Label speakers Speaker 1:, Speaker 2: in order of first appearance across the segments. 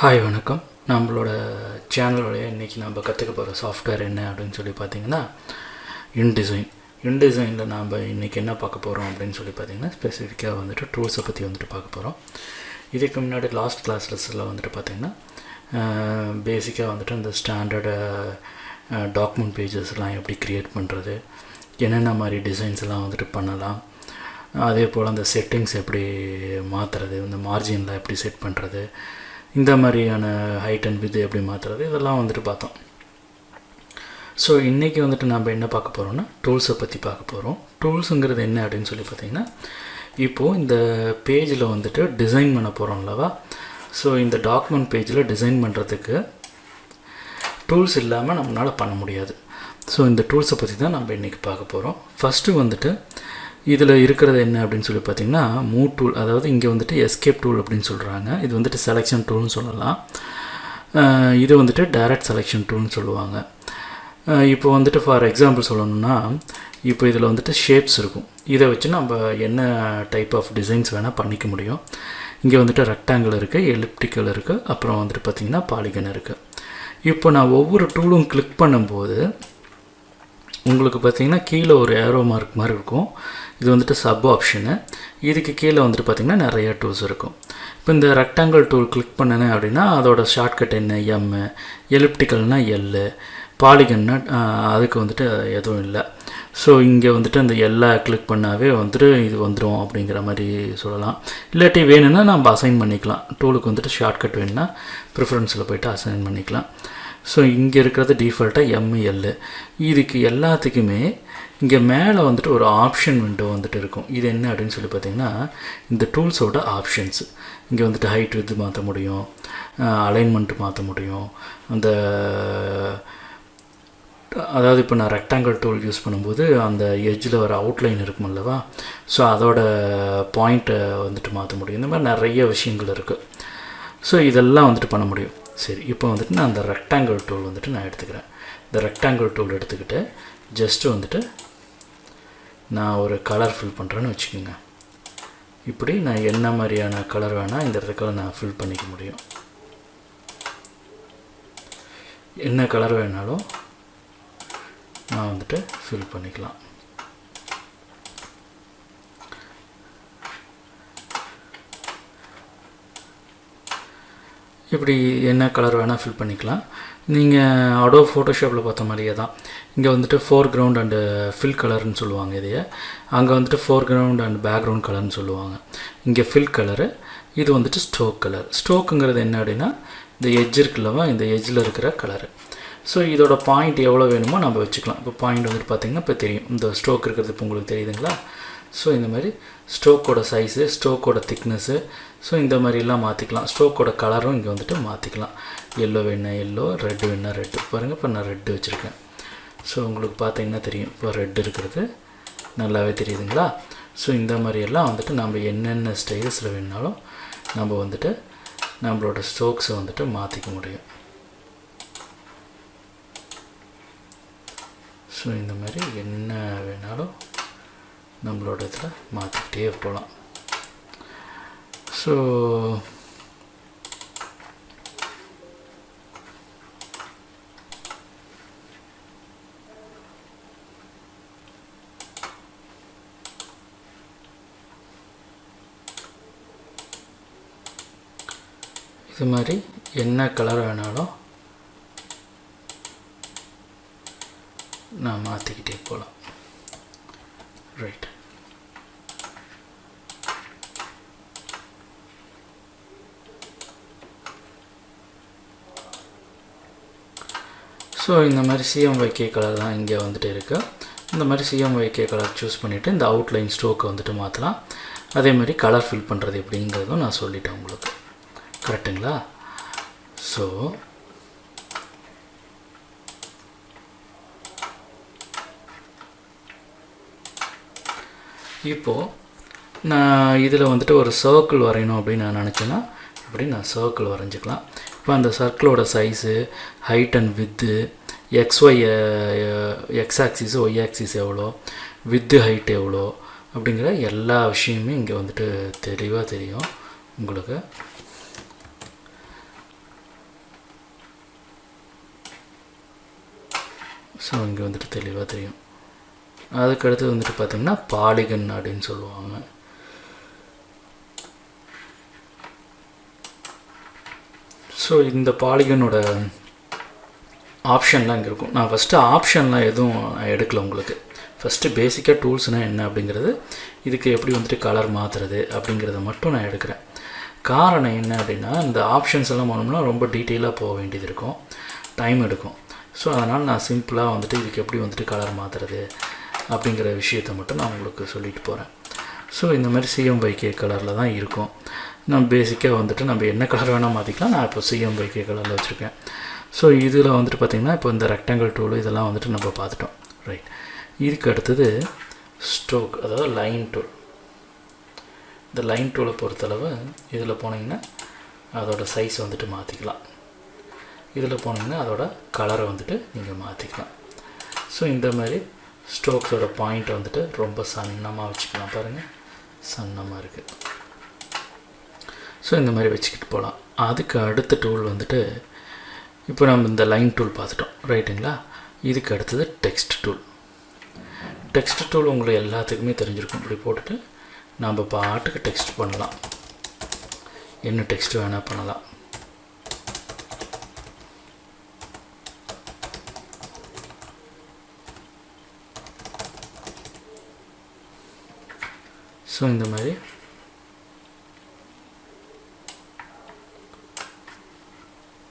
Speaker 1: Hi வணக்கம். நம்மளோட சேனலோடைய இன்றைக்கி நம்ம கற்றுக்க போகிற சாஃப்ட்வேர் என்ன அப்படின்னு சொல்லி பார்த்தீங்கன்னா இன்டிசைன். இன்டிசைனில் நாம் இன்றைக்கி என்ன பார்க்க போகிறோம் அப்படின்னு சொல்லி பார்த்தீங்கன்னா ஸ்பெசிஃபிக்காக வந்துட்டு டூல்ஸை பற்றி வந்துட்டு பார்க்க போகிறோம். இதுக்கு முன்னாடி லாஸ்ட் கிளாஸஸில் வந்துட்டு பார்த்திங்கன்னா பேசிக்காக வந்துட்டு இந்த ஸ்டாண்டர்டு டாக்குமெண்ட் பேஜஸ்லாம் எப்படி க்ரியேட் பண்ணுறது, என்னென்ன மாதிரி டிசைன்ஸ் எல்லாம் வந்துட்டு பண்ணலாம், அதே போல் அந்த செட்டிங்ஸ் எப்படி மாற்றுறது, இந்த மார்ஜினில் எப்படி செட் பண்ணுறது, இந்த மாதிரியான ஹைட் அண்ட் வித் எப்படி மாற்றுறது, இதெல்லாம் வந்துட்டு பார்த்தோம். ஸோ இன்றைக்கி வந்துட்டு நம்ம என்ன பார்க்க போகிறோம்னா டூல்ஸை பற்றி பார்க்க போகிறோம். டூல்ஸுங்கிறது என்ன அப்படின்னு சொல்லி பார்த்திங்கன்னா, இப்போது இந்த பேஜில் வந்துட்டு டிசைன் பண்ண போகிறோம் அல்லவா. ஸோ இந்த டாக்குமெண்ட் பேஜில் டிசைன் பண்ணுறதுக்கு டூல்ஸ் இல்லாமல் நம்மளால் பண்ண முடியாது. ஸோ இந்த டூல்ஸை பற்றி தான் நம்ம இன்றைக்கி பார்க்க போகிறோம். ஃபஸ்ட்டு வந்துட்டு இதில் இருக்கிறது என்ன அப்படின்னு சொல்லி பார்த்திங்கன்னா மூவ் டூல், அதாவது இங்கே வந்துட்டு எஸ்கேப் டூல் அப்படின்னு சொல்கிறாங்க. இது வந்துட்டு செலெக்ஷன் டூல்னு சொல்லலாம். இது வந்துட்டு டைரக்ட் செலெக்ஷன் டூல்னு சொல்லுவாங்க. இப்போ வந்துட்டு ஃபார் எக்ஸாம்பிள் சொல்லணும்னா, இப்போ இதில் வந்துட்டு ஷேப்ஸ் இருக்கும். இதை வச்சு நம்ம என்ன டைப் ஆஃப் டிசைன்ஸ் வேணால் பண்ணிக்க முடியும். இங்கே வந்துட்டு ரெக்டாங்கிள் இருக்குது, எலிப்டிக்கல் இருக்குது, அப்புறம் வந்துட்டு பார்த்திங்கன்னா பாலிகன் இருக்குது. இப்போ நான் ஒவ்வொரு டூலும் கிளிக் பண்ணும்போது உங்களுக்கு பார்த்திங்கன்னா கீழே ஒரு ஏரோ மார்க் மாதிரி இருக்கும். இது வந்துட்டு சப் ஆப்ஷனு. இதுக்கு கீழே வந்துட்டு பார்த்திங்கன்னா நிறைய டூல்ஸ் இருக்கும். இப்போ இந்த ரெக்டாங்கிள் டூல் கிளிக் பண்ணினேன் அப்படின்னா அதோட ஷார்ட்கட் என்ன, எம், எலிப்டிக்கல்னால் எல், பாலிகன்னா அதுக்கு வந்துட்டு எதுவும் இல்லை. ஸோ இங்கே வந்துட்டு அந்த எல்லா கிளிக் பண்ணாவே வந்துட்டு இது வந்துடும் அப்படிங்கிற மாதிரி சொல்லலாம். இல்லாட்டி வேணும்னா நம்ம அசைன் பண்ணிக்கலாம். டூலுக்கு வந்துட்டு ஷார்ட்கட் வேணும்னா ப்ரிஃபரன்ஸில் போய்ட்டு அசைன் பண்ணிக்கலாம். ஸோ இங்கே இருக்கிறது டிஃபால்ட்டாக எம்எல். இதுக்கு எல்லாத்துக்குமே இங்கே மேலே வந்துட்டு ஒரு ஆப்ஷன் விண்டோ வந்துட்டு இருக்கும். இது என்ன அப்படின்னு சொல்லி பார்த்திங்கன்னா இந்த டூல்ஸோட ஆப்ஷன்ஸ். இங்கே வந்துட்டு ஹைட் வித் மாற்ற முடியும், அலைன்மெண்ட்டு மாற்ற முடியும். அந்த அதாவது இப்போ நான் ரெக்டாங்கிள் டூல் யூஸ் பண்ணும்போது அந்த எட்ஜில் வர அவுட்லைன் இருக்கும் அல்லவா, ஸோ அதோட பாயிண்ட்டை வந்துட்டு மாற்ற முடியும். இந்த மாதிரி நிறைய விஷயங்கள் இருக்குது. ஸோ இதெல்லாம் வந்துட்டு பண்ண முடியும். சரி, இப்போ வந்துட்டு நான் அந்த ரெக்டாங்கிள் டூல் வந்துட்டு நான் எடுத்துக்கிறேன். இந்த ரெக்டாங்கிள் டூல் எடுத்துக்கிட்டு ஜஸ்ட்டு வந்துட்டு நான் ஒரு கலர் ஃபில் பண்ணுறேன்னு வச்சுக்கோங்க. இப்படி நான் என்ன மாதிரியான கலர் வேணால் இந்த இடத்துல நான் ஃபில் பண்ணிக்க முடியும். என்ன கலர் வேணாலும் நான் வந்துட்டு ஃபில் பண்ணிக்கலாம். இப்படி என்ன கலர் வேணால் ஃபில் பண்ணிக்கலாம். நீங்கள் அடோப் ஃபோட்டோஷாப்பில் பார்த்த மாதிரியே தான். இங்கே வந்துட்டு ஃபோர்க்ரவுண்ட் அண்டு ஃபில் கலர்னு சொல்லுவாங்க இதையே. அங்கே வந்துட்டு ஃபோர்க்ரவுண்ட் அண்ட் பேக்ரவுண்ட் கலர்னு சொல்லுவாங்க. இங்கே ஃபில் கலரு, இது வந்துட்டு ஸ்ட்ரோக் கலர். ஸ்ட்ரோக்குங்கிறது என்ன அப்படின்னா இந்த எட்ஜ் இருக்குல்லவா, இந்த எட்ஜில் இருக்கிற கலரு. ஸோ இதோட பாயிண்ட் எவ்வளோ வேணுமோ நம்ம வச்சுக்கலாம். இப்போ பாயிண்ட் வந்துட்டு பார்த்திங்கன்னா இப்போ தெரியும், இந்த ஸ்ட்ரோக் இருக்கிறது இப்போ உங்களுக்கு தெரியுதுங்களா. ஸோ இந்த மாதிரி ஸ்ட்ரோக்கோட சைஸு, ஸ்ட்ரோக்கோட திக்னஸ்ஸு, ஸோ இந்த மாதிரிலாம் மாற்றிக்கலாம். ஸ்ட்ரோக்கோட கலரும் இங்கே வந்துட்டு மாற்றிக்கலாம். எல்லோ வேணா எல்லோ, ரெட்டு வேணா ரெட்டு. பாருங்கள், இப்போ நான் ரெட்டு வச்சுருக்கேன். ஸோ உங்களுக்கு பார்த்தீங்கன்னா தெரியும், இப்போ ரெட்டு இருக்கிறது நல்லாவே தெரியுதுங்களா. ஸோ இந்த மாதிரியெல்லாம் வந்துட்டு நம்ம என்னென்ன ஸ்டைல்ஸில் வேணுனாலும் நம்ம வந்துட்டு நம்மளோட ஸ்ட்ரோக்ஸை வந்துட்டு மாற்றிக்க முடியும். ஸோ இந்த மாதிரி என்ன வேணாலும் நம்மளோட இதில் மாற்றிக்கிட்டே போகலாம். ஸோ இது மாதிரி என்ன கலர் வேணாலும் நான் மாற்றிக்கிட்டே போகலாம். ரைட். ஸோ இந்த மாதிரி சிஎம்ஒய்கே கலர் தான் இங்கே வந்துட்டு இருக்குது. இந்த மாதிரி சிஎம்ஒய்கே கலர் சூஸ் பண்ணிவிட்டு இந்த அவுட்லைன் ஸ்ட்ரோக்கை வந்துட்டு மாற்றலாம். அதே மாதிரி கலர் ஃபில் பண்ணுறது எப்படிங்கிறதும் நான் சொல்லிட்டேன் உங்களுக்கு. கரெக்டுங்களா? ஸோ இப்போது நான் இதில் வந்துட்டு ஒரு சர்க்கிள் வரையணும் அப்படின்னு நான் நினச்சேன்னா இப்படி நான் சர்க்கிள் வரைஞ்சிக்கலாம். இப்போ அந்த சர்க்கிளோட size, height and width, X axis, Y axis எவ்வளோ, வித்து ஹைட் எவ்வளோ அப்படிங்கிற எல்லா விஷயமுமே இங்கே வந்துட்டு தெளிவாக தெரியும் உங்களுக்கு. ஸோ இங்கே வந்துட்டு தெளிவாக தெரியும். அதுக்கடுத்து வந்துட்டு பார்த்திங்கன்னா பாலிகன் அப்படின்னு சொல்லுவாங்க. ஸோ இந்த பாலிகனோட ஆப்ஷன்லாம் இங்கே இருக்கும். நான் ஃபஸ்ட்டு ஆப்ஷன்லாம் எதுவும் எடுக்கல உங்களுக்கு. ஃபஸ்ட்டு பேசிக்காக டூல்ஸ்னால் என்ன அப்படிங்கிறது, இதுக்கு எப்படி வந்துட்டு கலர் மாற்றுறது அப்படிங்கிறத மட்டும் நான் எடுக்கிறேன். காரணம் என்ன அப்படின்னா, இந்த ஆப்ஷன்ஸ் எல்லாம் போனோம்னா ரொம்ப டீட்டெயிலாக போக வேண்டியது இருக்கும், டைம் எடுக்கும். ஸோ அதனால் நான் சிம்பிளாக வந்துட்டு இதுக்கு எப்படி வந்துட்டு கலர் மாற்றுறது அப்படிங்கிற விஷயத்தை மட்டும் நான் உங்களுக்கு சொல்லிட்டு போகிறேன். ஸோ இந்த மாதிரி சிஎம்ஒய்கே கலரில் தான் இருக்கும். நம்ம பேசிக்காக வந்துட்டு நம்ம என்ன கலர் வேணால் மாற்றிக்கலாம். நான் இப்போ சிஎம்ஒய்கே கலரில் வச்சுருக்கேன். ஸோ இதில் வந்துட்டு பார்த்திங்கன்னா இப்போ இந்த ரெக்டாங்கிள் டூலு இதெல்லாம் வந்துட்டு நம்ம பார்த்துட்டோம், ரைட். இதுக்கு அடுத்தது ஸ்ட்ரோக், அதாவது லைன் டூல். இந்த லைன் டூலை பொறுத்தளவு இதில் போனீங்கன்னா அதோட சைஸ் வந்துட்டு மாற்றிக்கலாம். இதில் போனீங்கன்னா அதோட கலரை வந்துட்டு நீங்கள் மாற்றிக்கலாம். ஸோ இந்த மாதிரி ஸ்ட்ரோக்ஸோட பாயிண்ட்டை வந்துட்டு ரொம்ப சன்னமாக வச்சுக்கலாம். பாருங்கள், சன்னமாக இருக்குது. ஸோ இந்த மாதிரி வச்சுக்கிட்டு போகலாம். அதுக்கு அடுத்த டூல் வந்துட்டு இப்போ நம்ம இந்த லைன் டூல் பார்த்துட்டோம், ரைட்டுங்களா. இதுக்கு அடுத்தது டெக்ஸ்ட் டூல். டெக்ஸ்ட் டூல் உங்களுக்கு எல்லாத்துக்குமே தெரிஞ்சிருக்கும். இப்படி போட்டுட்டு நம்ம பாட்டுக்கு டெக்ஸ்ட் பண்ணலாம், என்ன டெக்ஸ்ட் வேணால் பண்ணலாம். ஸோ இந்த மாதிரி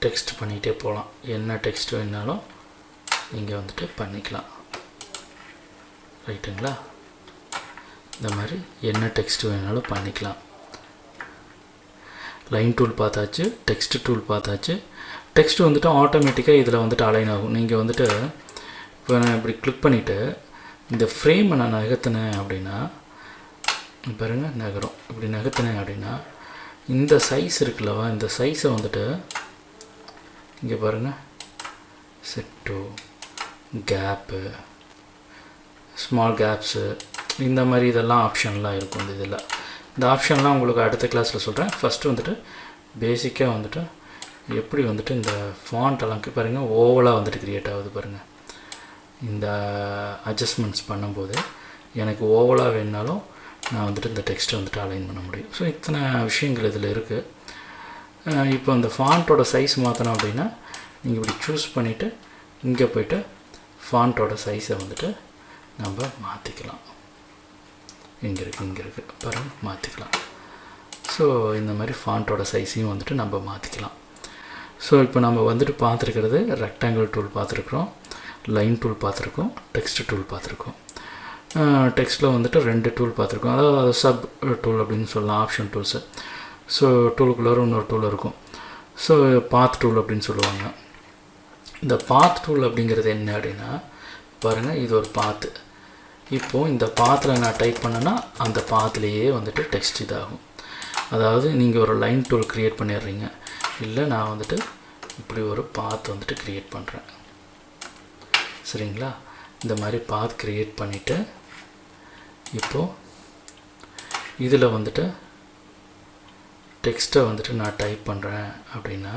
Speaker 1: டெக்ஸ்ட் பண்ணிகிட்டே போகலாம். என்ன டெக்ஸ்ட் வேணாலும் நீங்கள் வந்துட்டு பண்ணிக்கலாம், ரைட்டுங்களா. இந்த மாதிரி என்ன டெக்ஸ்ட் வேணாலும் பண்ணிக்கலாம். லைன் டூல் பார்த்தாச்சு, டெக்ஸ்ட் டூல் பார்த்தாச்சு. டெக்ஸ்ட் வந்துட்டு ஆட்டோமேட்டிக்காக இதில் வந்துட்டு அலைன் ஆகும். நீங்கள் வந்துட்டு இப்போ நான் இப்படி கிளிக் பண்ணிவிட்டு இந்த ஃப்ரேமை நான் நகர்த்தினேன் அப்படின்னா பாருங்கள் நகரும். இப்படி நகர்த்தினேன் அப்படின்னா இந்த சைஸ் இருக்குல்லவா, இந்த சைஸை வந்துட்டு இங்கே பாருங்கள், செட்டு, கேப்பு, ஸ்மால் கேப்ஸு, இந்த மாதிரி இதெல்லாம் ஆப்ஷன்லாம் இருக்கும். இந்த இதில் இந்த ஆப்ஷன்லாம் உங்களுக்கு அடுத்த கிளாஸில் சொல்கிறேன். ஃபஸ்ட்டு வந்துட்டு பேசிக்காக வந்துட்டு எப்படி வந்துட்டு இந்த ஃபாண்ட்டெல்லாம் பாருங்கள் ஓவலாக வந்துட்டு க்ரியேட் ஆகுது பாருங்கள். இந்த அட்ஜஸ்ட்மெண்ட்ஸ் பண்ணும்போது எனக்கு ஓவலாக வேணுனாலும் நான் வந்துட்டு இந்த டெக்ஸ்ட்டை வந்துட்டு அலைன் பண்ண முடியும். ஸோ இத்தனை விஷயங்கள் இதில் இருக்குது. இப்போ அந்த ஃபாண்ட்டோட சைஸ் மாற்றணும் அப்படின்னா நீங்கள் இப்படி சூஸ் பண்ணிவிட்டு இங்கே போய்ட்டு ஃபாண்ட்டோட சைஸை வந்துட்டு நம்ம மாற்றிக்கலாம். இங்கே இருக்குது பாருங்கள், மாற்றிக்கலாம். ஸோ இந்த மாதிரி ஃபாண்ட்டோட சைஸையும் வந்துட்டு நம்ம மாற்றிக்கலாம். ஸோ இப்போ நம்ம வந்துட்டு பார்த்துருக்கிறது ரெக்டாங்கிள் டூல் பார்த்துருக்குறோம், லைன் டூல் பார்த்துருக்கோம், டெக்ஸ்ட் டூல் பார்த்துருக்கோம். டெக்ஸ்ட்டில் வந்துட்டு 2 டூல் பார்த்துருக்கோம், அதாவது சப் டூல் அப்படின்னு சொல்லலாம், ஆப்ஷன் டூல்ஸு. ஸோ டூலுக்குள்ளே இன்னொரு டூல் இருக்கும். ஸோ பாத் டூல் அப்படின்னு சொல்லுவாங்க. இந்த பாத் டூல் அப்படிங்கிறது என்ன அப்படின்னா பாருங்கள், இது ஒரு பாத்து. இப்போது இந்த பாத்தில் நான் டைப் பண்ணேன்னா அந்த பாத்துலேயே வந்துட்டு டெக்ஸ்ட் இதாகும். அதாவது நீங்கள் ஒரு லைன் டூல் க்ரியேட் பண்ணிடுறீங்க, இல்லை நான் வந்துட்டு இப்படி ஒரு பாத் வந்துட்டு க்ரியேட் பண்ணுறேன், சரிங்களா. இந்த மாதிரி பாத் க்ரியேட் பண்ணிவிட்டு இப்போது இதில் வந்துட்டு டெக்ஸ்ட்டை வந்துட்டு நான் டைப் பண்ணுறேன் அப்படின்னா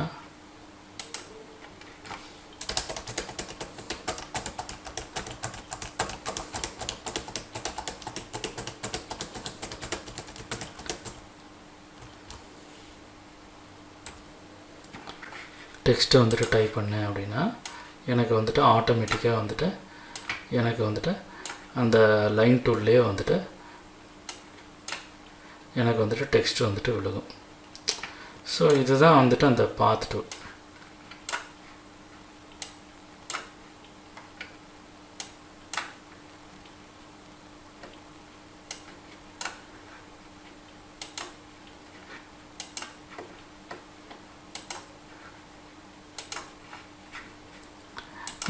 Speaker 1: டெக்ஸ்ட்டை வந்துட்டு டைப் பண்ணேன் அப்படின்னா எனக்கு வந்துட்டு ஆட்டோமேட்டிக்காக வந்துட்டு எனக்கு வந்துட்டு அந்த லைன் டூல்லேயே வந்துட்டு எனக்கு வந்துட்டு டெக்ஸ்ட் வந்துட்டு விழுகும். ஸோ இதுதான் வந்துட்டு அந்த பாத் டூல்.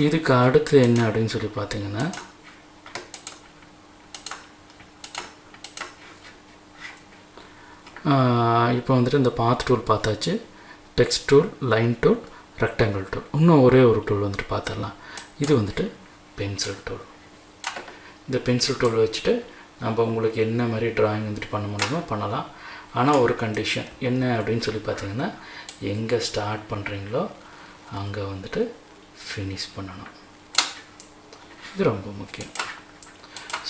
Speaker 1: இதுக்கு அடுத்து என்ன அப்படின்னு சொல்லி பார்த்தீங்கன்னா இப்போ வந்துட்டு இந்த பாத் டூல் பார்த்தாச்சு, text tool, line tool, rectangle tool. இன்னும் ஒரே ஒரு டூல் வந்துட்டு பார்த்துடலாம். இது வந்துட்டு பென்சில் டூல். இந்த பென்சில் டூல் வச்சுட்டு நம்ம உங்களுக்கு என்ன மாதிரி ட்ராயிங் வந்துட்டு பண்ண முடியுமோ பண்ணலாம். ஆனால் ஒரு கண்டிஷன் என்ன அப்படின்னு சொல்லி பார்த்தீங்கன்னா, எங்கே ஸ்டார்ட் பண்ணுறீங்களோ அங்கே வந்துட்டு ஃபினிஷ் பண்ணணும். இது ரொம்ப முக்கியம்.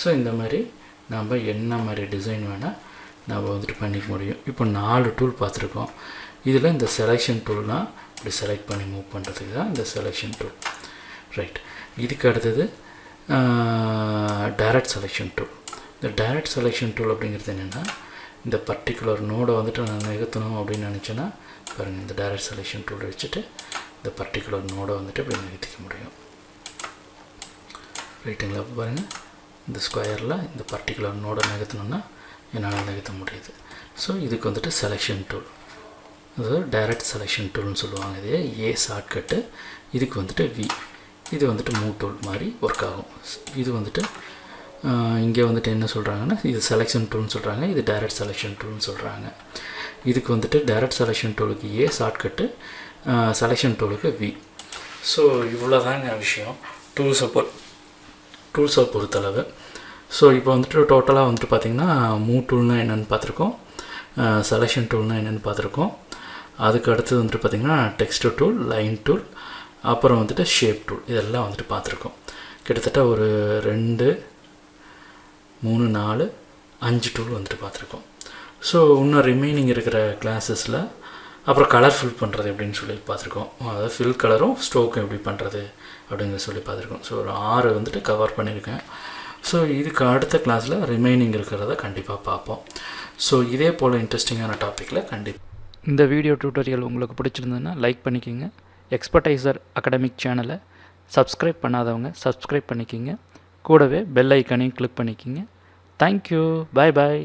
Speaker 1: ஸோ இந்த மாதிரி நம்ம என்ன மாதிரி டிசைன் வேணால் நம்ம வந்துட்டு பண்ணிக்க முடியும். இப்போ 4 டூல் பார்த்துருக்கோம். இதில் இந்த செலெக்ஷன் டூல்னால் இப்படி செலக்ட் பண்ணி மூவ் பண்ணுறதுக்கு தான் இந்த செலெக்ஷன் டூல். ரைட். இதுக்கு அடுத்தது டைரக்ட் செலெக்ஷன் டூல். இந்த டைரக்ட் செலெக்ஷன் டூல் அப்படிங்கிறது என்னென்னா, இந்த பர்டிகுலர் நோடை வந்துட்டு நான் நிகழ்த்தணும் அப்படின்னு நினச்சேன்னா பாருங்கள், இந்த டைரக்ட் செலெக்ஷன் டூலை வச்சுட்டு இந்த பர்டிகுலர் நோடை வந்துட்டு இப்படி நிகழ்த்திக்க முடியும். ரைட்டுங்களா? அப்போ பாருங்கள், இந்த ஸ்கொயரில் இந்த பர்டிகுலர் நோடை நிகழ்த்தணுன்னா என்னால் நிகழ்த்த முடியுது. ஸோ இதுக்கு வந்துட்டு செலெக்ஷன் டூல், அதாவது டைரக்ட் செலெக்ஷன் டூல்னு சொல்லுவாங்க. இதே ஏ ஷார்ட்கட்டு. இதுக்கு வந்துட்டு வி, இது வந்துட்டு மூவ் டூல் மாதிரி ஒர்க் ஆகும். இது வந்துட்டு இங்கே வந்துட்டு என்ன சொல்கிறாங்கன்னா, இது செலெக்ஷன் டூல்னு சொல்கிறாங்க, இது டைரக்ட் செலெக்ஷன் டூல்னு சொல்கிறாங்க. இதுக்கு வந்துட்டு டைரக்ட் செலெக்ஷன் டூலுக்கு ஏ ஷார்ட்கட்டு, செலெக்ஷன் டூலுக்கு வி. ஸோ இவ்வளோ தாங்க விஷயம் டூல்ஸை பொறுத்தளவு. ஸோ இப்போ வந்துட்டு டோட்டலாக வந்துட்டு பார்த்திங்கன்னா மூவ் டூல்னால் என்னென்னு பார்த்துருக்கோம், செலெக்ஷன் டூல்னால் என்னென்னு பார்த்துருக்கோம். அதுக்கு அடுத்தது வந்துட்டு பார்த்திங்கன்னா டெக்ஸ்ட் டூல், லைன் டூல், அப்புறம் வந்துட்டு ஷேப் டூல், இதெல்லாம் வந்துட்டு பார்த்துருக்கோம். கிட்டத்தட்ட ஒரு 2, 3, 4, 5 டூல் வந்துட்டு பார்த்துருக்கோம். ஸோ இன்னும் ரிமைனிங் இருக்கிற கிளாஸஸில் அப்புறம் கலர் ஃபில் பண்ணுறது எப்படின்னு சொல்லி பார்த்துருக்கோம். அதாவது ஃபில் கலரும் ஸ்ட்ரோக்கும் எப்படி பண்ணுறது அப்படிங்கிற சொல்லி பார்த்துருக்கோம். ஸோ ஒரு 6 வந்துட்டு கவர் பண்ணியிருக்கேன். ஸோ இதுக்கு அடுத்த கிளாஸில் ரிமைனிங் இருக்கிறத கண்டிப்பாக பார்ப்போம். ஸோ இதே போல் இன்ட்ரெஸ்டிங்கான டாப்பிக்கில் கண்டிப்பாக. இந்த வீடியோ டியூட்டோரியல் உங்களுக்கு பிடிச்சிருந்ததுன்னா லைக் பண்ணிக்கோங்க. எக்ஸ்பர்டைசர் அகாடமிக் சேனலை சப்ஸ்கிரைப் பண்ணாதவங்க சப்ஸ்கிரைப் பண்ணிக்கிங்க. கூடவே பெல் ஐக்கானையும் கிளிக் பண்ணிக்கிங்க. தேங்க்யூ. பாய் பாய்.